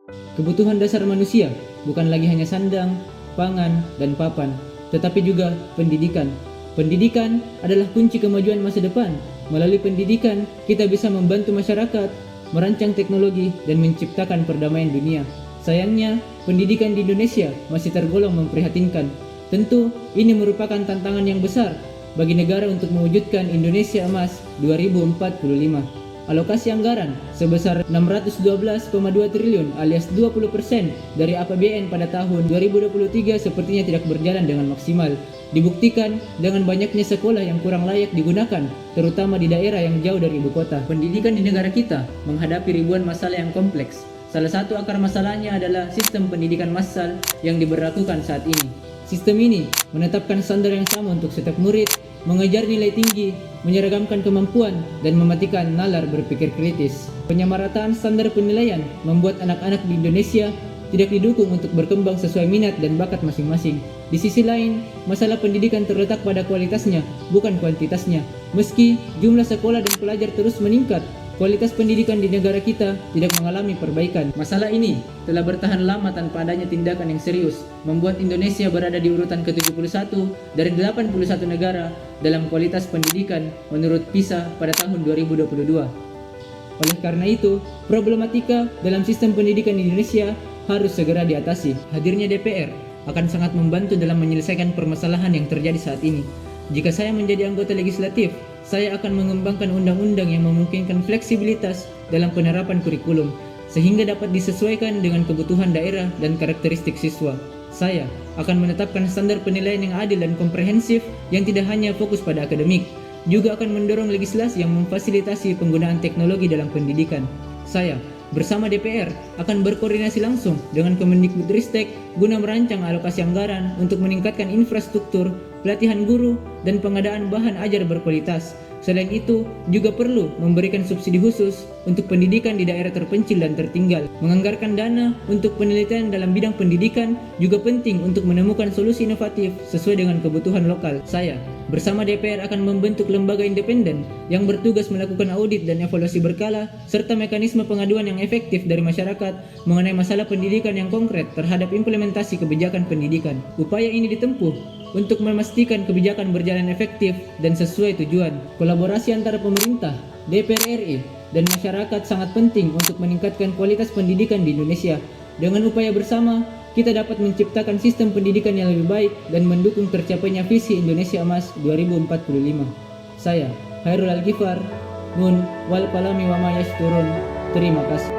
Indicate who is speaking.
Speaker 1: Kebutuhan dasar manusia bukan lagi hanya sandang, pangan, dan papan, tetapi juga pendidikan. Pendidikan adalah kunci kemajuan masa depan. Melalui pendidikan, kita bisa membantu masyarakat, merancang teknologi, dan menciptakan perdamaian dunia. Sayangnya, pendidikan di Indonesia masih tergolong memprihatinkan. Tentu, ini merupakan tantangan yang besar bagi negara untuk mewujudkan Indonesia Emas 2045. Alokasi anggaran sebesar 612,2 triliun alias 20% dari APBN pada tahun 2023 sepertinya tidak berjalan dengan maksimal. Dibuktikan dengan banyaknya sekolah yang kurang layak digunakan, terutama di daerah yang jauh dari ibu kota. Pendidikan di negara kita menghadapi ribuan masalah yang kompleks. Salah satu akar masalahnya adalah sistem pendidikan massal yang diberlakukan saat ini. Sistem ini menetapkan standar yang sama untuk setiap murid, mengejar nilai tinggi, menyeragamkan kemampuan, dan mematikan nalar berpikir kritis. Penyamarataan standar penilaian membuat anak-anak di Indonesia tidak didukung untuk berkembang sesuai minat dan bakat masing-masing. Di sisi lain, masalah pendidikan terletak pada kualitasnya, bukan kuantitasnya. Meski jumlah sekolah dan pelajar terus meningkat, kualitas pendidikan di negara kita tidak mengalami perbaikan. Masalah ini telah bertahan lama tanpa adanya tindakan yang serius, membuat Indonesia berada di urutan ke-71 dari 81 negara dalam kualitas pendidikan menurut PISA pada tahun 2022. Oleh karena itu, problematika dalam sistem pendidikan di Indonesia harus segera diatasi. Hadirnya DPR akan sangat membantu dalam menyelesaikan permasalahan yang terjadi saat ini. Jika saya menjadi anggota legislatif, saya akan mengembangkan undang-undang yang memungkinkan fleksibilitas dalam penerapan kurikulum, sehingga dapat disesuaikan dengan kebutuhan daerah dan karakteristik siswa. Saya akan menetapkan standar penilaian yang adil dan komprehensif yang tidak hanya fokus pada akademik, juga akan mendorong legislasi yang memfasilitasi penggunaan teknologi dalam pendidikan. Saya bersama DPR akan berkoordinasi langsung dengan Kemendikbudristek guna merancang alokasi anggaran untuk meningkatkan infrastruktur, pelatihan guru, dan pengadaan bahan ajar berkualitas. Selain itu, juga perlu memberikan subsidi khusus untuk pendidikan di daerah terpencil dan tertinggal. Menganggarkan dana untuk penelitian dalam bidang pendidikan juga penting untuk menemukan solusi inovatif sesuai dengan kebutuhan lokal. Saya bersama DPR akan membentuk lembaga independen yang bertugas melakukan audit dan evaluasi berkala serta mekanisme pengaduan yang efektif dari masyarakat mengenai masalah pendidikan yang konkret terhadap implementasi kebijakan pendidikan. Upaya ini ditempuh untuk memastikan kebijakan berjalan efektif dan sesuai tujuan. Kolaborasi antara pemerintah, DPR RI, dan masyarakat sangat penting untuk meningkatkan kualitas pendidikan di Indonesia. Dengan upaya bersama, kita dapat menciptakan sistem pendidikan yang lebih baik dan mendukung tercapainya visi Indonesia Emas 2045. Saya, Hairul Al-Ghifar, Nun wal Palami wa ma yasturun. Terima kasih.